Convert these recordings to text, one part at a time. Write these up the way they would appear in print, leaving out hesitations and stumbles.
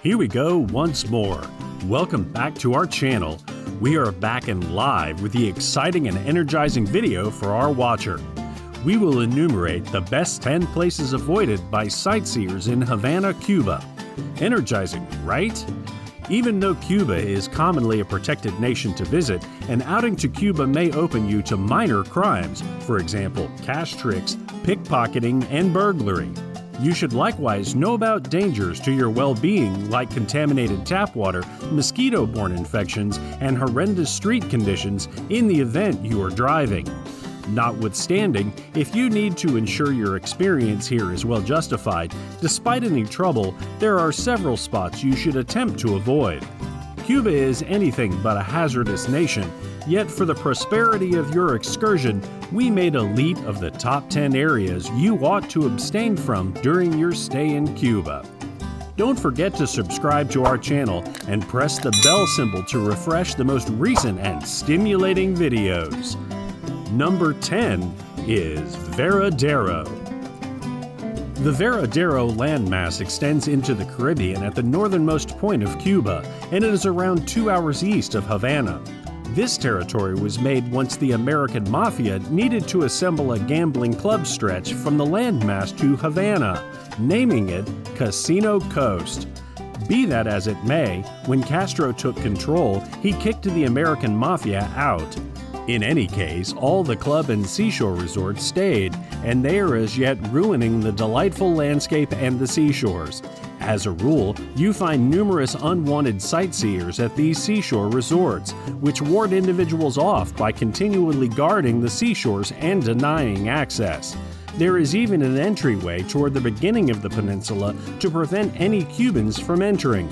Here we go once more. Welcome back to our channel. We are back and live with the exciting and energizing video for our watcher. We will enumerate the best 10 places avoided by sightseers in Havana, Cuba. Energizing, right? Even though Cuba is commonly a protected nation to visit, an outing to Cuba may open you to minor crimes, for example, cash tricks, pickpocketing, and burglary. You should likewise know about dangers to your well-being like contaminated tap water, mosquito-borne infections, and horrendous street conditions in the event you are driving. Notwithstanding, if you need to ensure your experience here is well justified, despite any trouble, there are several spots you should attempt to avoid. Cuba is anything but a hazardous nation, yet for the prosperity of your excursion, we made a list of the top 10 areas you ought to abstain from during your stay in Cuba. Don't forget to subscribe to our channel and press the bell symbol to refresh the most recent and stimulating videos. Number 10 is Varadero. The Varadero landmass extends into the Caribbean at the northernmost point of Cuba, and it is around 2 hours east of Havana. This territory was made once the American Mafia needed to assemble a gambling club stretch from the landmass to Havana, naming it Casino Coast. Be that as it may, when Castro took control, he kicked the American Mafia out. In any case, all the club and seashore resorts stayed, and they are as yet ruining the delightful landscape and the seashores. As a rule, you find numerous unwanted sightseers at these seashore resorts, which ward individuals off by continually guarding the seashores and denying access. There is even an entryway toward the beginning of the peninsula to prevent any Cubans from entering.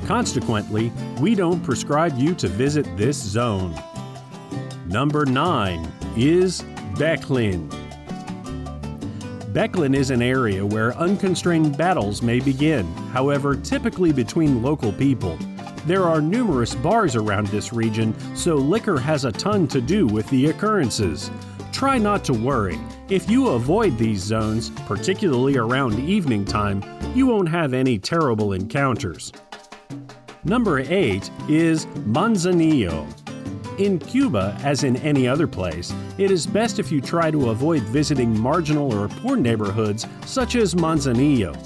Consequently, we don't prescribe you to visit this zone. Number 9 is Bechlin. Bechlin is an area where unconstrained battles may begin, however, typically between local people. There are numerous bars around this region, so liquor has a ton to do with the occurrences. Try not to worry. If you avoid these zones, particularly around evening time, you won't have any terrible encounters. Number 8 is Manzanillo. In Cuba, as in any other place, it is best if you try to avoid visiting marginal or poor neighborhoods such as Manzanillo.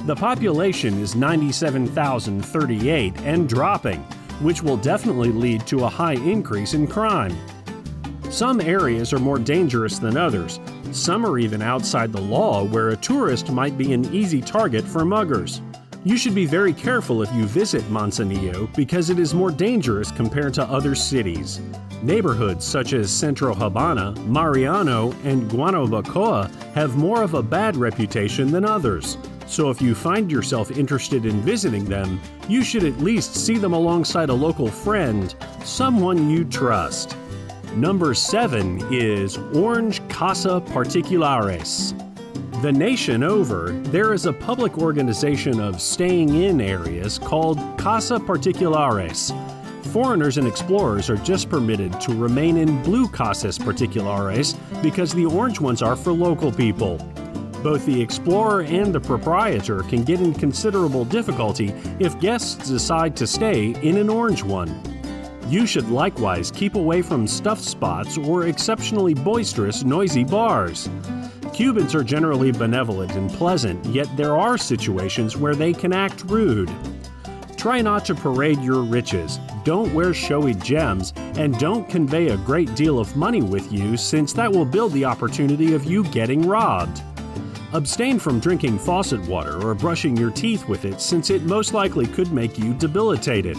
The population is 97,038 and dropping, which will definitely lead to a high increase in crime. Some areas are more dangerous than others. Some are even outside the law, where a tourist might be an easy target for muggers. You should be very careful if you visit Manzanillo because it is more dangerous compared to other cities. Neighborhoods such as Centro Habana, Mariano, and Guanabacoa have more of a bad reputation than others. So if you find yourself interested in visiting them, you should at least see them alongside a local friend, someone you trust. Number 7 is Orange Casa Particulares. The nation over, there is a public organization of staying-in areas called Casa Particulares. Foreigners and explorers are just permitted to remain in blue Casas Particulares because the orange ones are for local people. Both the explorer and the proprietor can get in considerable difficulty if guests decide to stay in an orange one. You should likewise keep away from stuffed spots or exceptionally boisterous, noisy bars. Cubans are generally benevolent and pleasant, yet there are situations where they can act rude. Try not to parade your riches, don't wear showy gems, and don't convey a great deal of money with you since that will build the opportunity of you getting robbed. Abstain from drinking faucet water or brushing your teeth with it since it most likely could make you debilitated.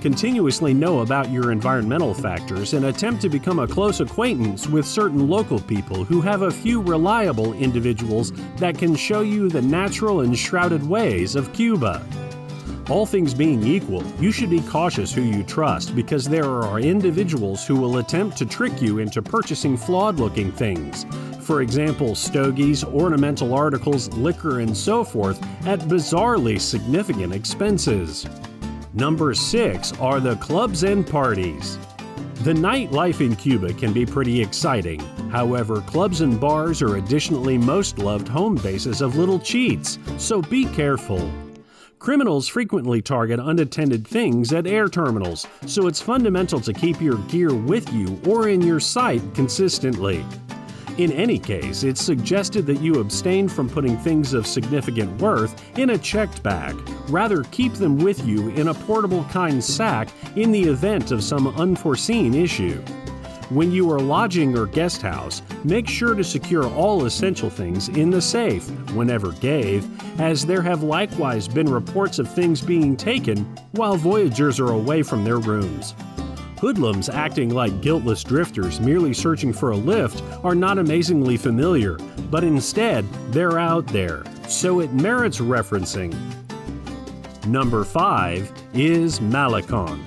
Continuously know about your environmental factors and attempt to become a close acquaintance with certain local people who have a few reliable individuals that can show you the natural and shrouded ways of Cuba. All things being equal, you should be cautious who you trust because there are individuals who will attempt to trick you into purchasing flawed-looking things. For example, stogies, ornamental articles, liquor, and so forth at bizarrely significant expenses. Number 6 are the clubs and parties. The nightlife in Cuba can be pretty exciting. However, clubs and bars are additionally most loved home bases of little cheats, so be careful. Criminals frequently target unattended things at air terminals, so it's fundamental to keep your gear with you or in your sight consistently. In any case, it's suggested that you abstain from putting things of significant worth in a checked bag. Rather, keep them with you in a portable kind sack in the event of some unforeseen issue. When you are lodging or guest house, make sure to secure all essential things in the safe, whenever gave, as there have likewise been reports of things being taken while voyagers are away from their rooms. Hoodlums acting like guiltless drifters merely searching for a lift are not amazingly familiar, but instead, they're out there, so it merits referencing. Number 5 is Malecon.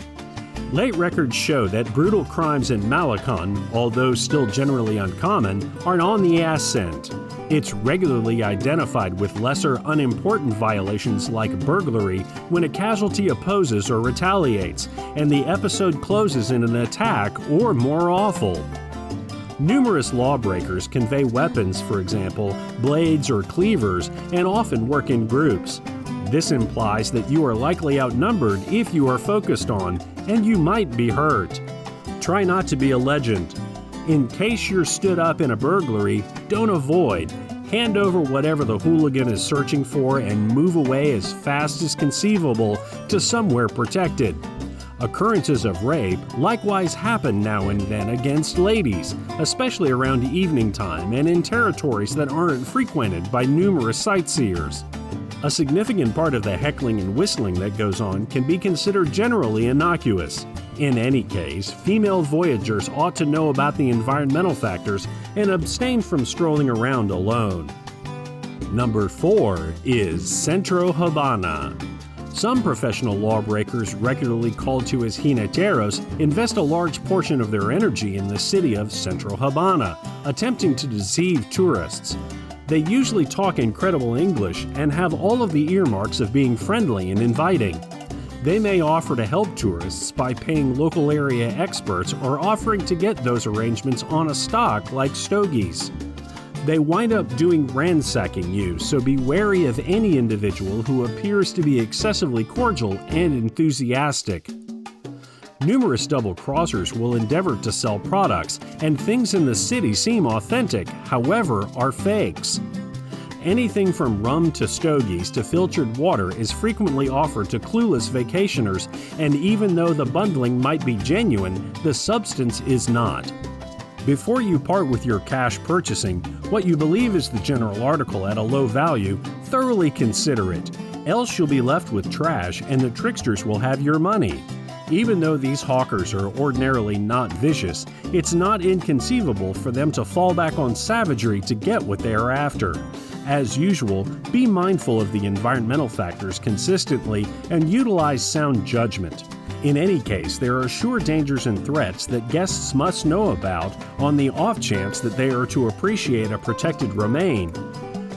Late records show that brutal crimes in Malecon, although still generally uncommon, are on the ascent. It's regularly identified with lesser, unimportant violations like burglary when a casualty opposes or retaliates, and the episode closes in an attack or more awful. Numerous lawbreakers convey weapons, for example, blades or cleavers, and often work in groups. This implies that you are likely outnumbered if you are focused on, and you might be hurt. Try not to be a legend. In case you're stood up in a burglary, don't avoid. Hand over whatever the hooligan is searching for and move away as fast as conceivable to somewhere protected. Occurrences of rape likewise happen now and then against ladies, especially around evening time and in territories that aren't frequented by numerous sightseers. A significant part of the heckling and whistling that goes on can be considered generally innocuous. In any case, female voyagers ought to know about the environmental factors and abstain from strolling around alone. Number 4 is Centro Havana. Some professional lawbreakers, regularly called to as Jineteros, invest a large portion of their energy in the city of Centro Havana, attempting to deceive tourists. They usually talk incredible English and have all of the earmarks of being friendly and inviting. They may offer to help tourists by paying local area experts or offering to get those arrangements on a stock like stogies. They wind up doing ransacking you, so be wary of any individual who appears to be excessively cordial and enthusiastic. Numerous double-crossers will endeavor to sell products, and things in the city seem authentic, however, are fakes. Anything from rum to stogies to filtered water is frequently offered to clueless vacationers, and even though the bundling might be genuine, the substance is not. Before you part with your cash purchasing, what you believe is the general article at a low value, thoroughly consider it, else you'll be left with trash and the tricksters will have your money. Even though these hawkers are ordinarily not vicious, it's not inconceivable for them to fall back on savagery to get what they are after. As usual, be mindful of the environmental factors consistently and utilize sound judgment. In any case, there are sure dangers and threats that guests must know about on the off chance that they are to appreciate a protected remain.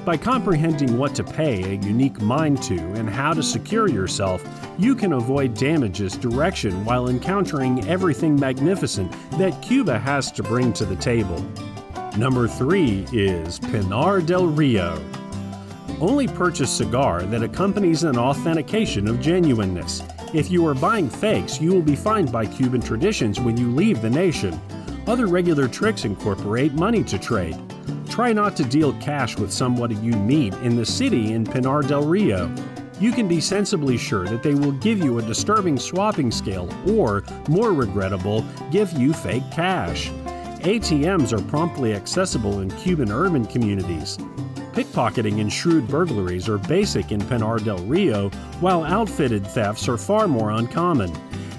By comprehending what to pay a unique mind to and how to secure yourself, you can avoid damage's direction while encountering everything magnificent that Cuba has to bring to the table. Number 3 is Pinar del Rio. Only purchase cigar that accompanies an authentication of genuineness. If you are buying fakes, you will be fined by Cuban traditions when you leave the nation. Other regular tricks incorporate money to trade. Try not to deal cash with somebody you meet in the city in Pinar del Rio. You can be sensibly sure that they will give you a disturbing swapping scale or, more regrettable, give you fake cash. ATMs are promptly accessible in Cuban urban communities. Pickpocketing and shrewd burglaries are basic in Pinar del Rio, while outfitted thefts are far more uncommon.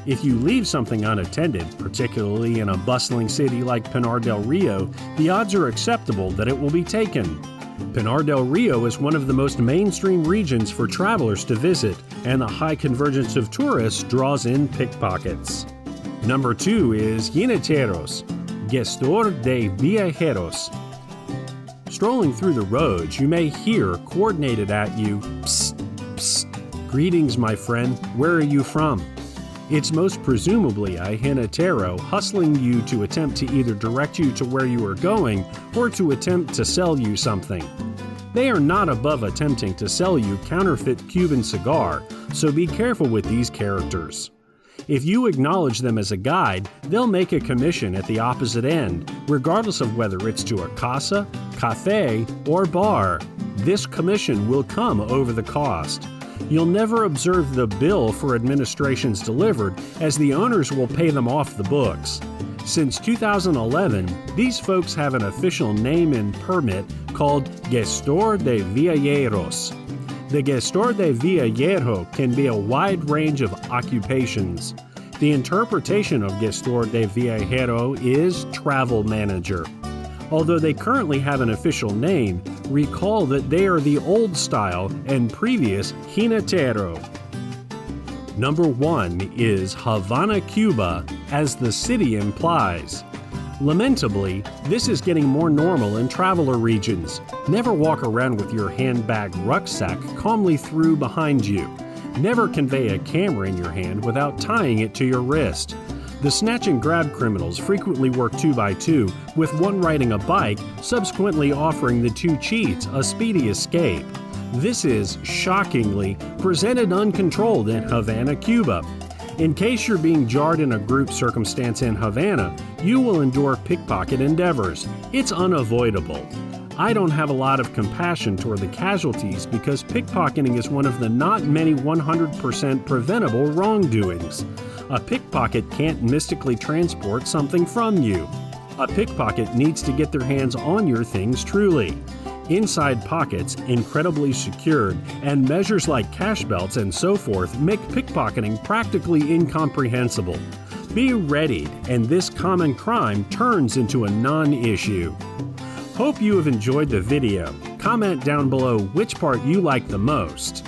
If you leave something unattended, particularly in a bustling city like Pinar del Rio, the odds are acceptable that it will be taken. Pinar del Rio is one of the most mainstream regions for travelers to visit, and the high convergence of tourists draws in pickpockets. Number 2 is Jineteros, Gestor De Viajeros. Strolling through the roads, you may hear coordinated at you, "Psst, psst, greetings my friend, where are you from?" It's most presumably a Jinetero hustling you to attempt to either direct you to where you are going or to attempt to sell you something. They are not above attempting to sell you counterfeit Cuban cigar, so be careful with these characters. If you acknowledge them as a guide, they'll make a commission at the opposite end, regardless of whether it's to a casa, cafe, or bar. This commission will come over the cost. You'll never observe the bill for administrations delivered, as the owners will pay them off the books. Since 2011, these folks have an official name and permit called Gestor De Viajeros. The Gestor De Viajero can be a wide range of occupations. The interpretation of Gestor De Viajero is travel manager. Although they currently have an official name, recall that they are the old style and previous Jinetero. Number 1 is Havana, Cuba, as the city implies. Lamentably, this is getting more normal in traveler regions. Never walk around with your handbag rucksack calmly through behind you. Never convey a camera in your hand without tying it to your wrist. The snatch and grab criminals frequently work 2 by 2, with one riding a bike, subsequently offering the 2 cheats a speedy escape. This is, shockingly, presented uncontrolled in Havana, Cuba. In case you're being jarred in a group circumstance in Havana, you will endure pickpocket endeavors. It's unavoidable. I don't have a lot of compassion toward the casualties because pickpocketing is one of the not many 100% preventable wrongdoings. A pickpocket can't mystically transport something from you. A pickpocket needs to get their hands on your things truly. Inside pockets, incredibly secured, and measures like cash belts and so forth make pickpocketing practically incomprehensible. Be readied, and this common crime turns into a non-issue. Hope you have enjoyed the video. Comment down below which part you like the most.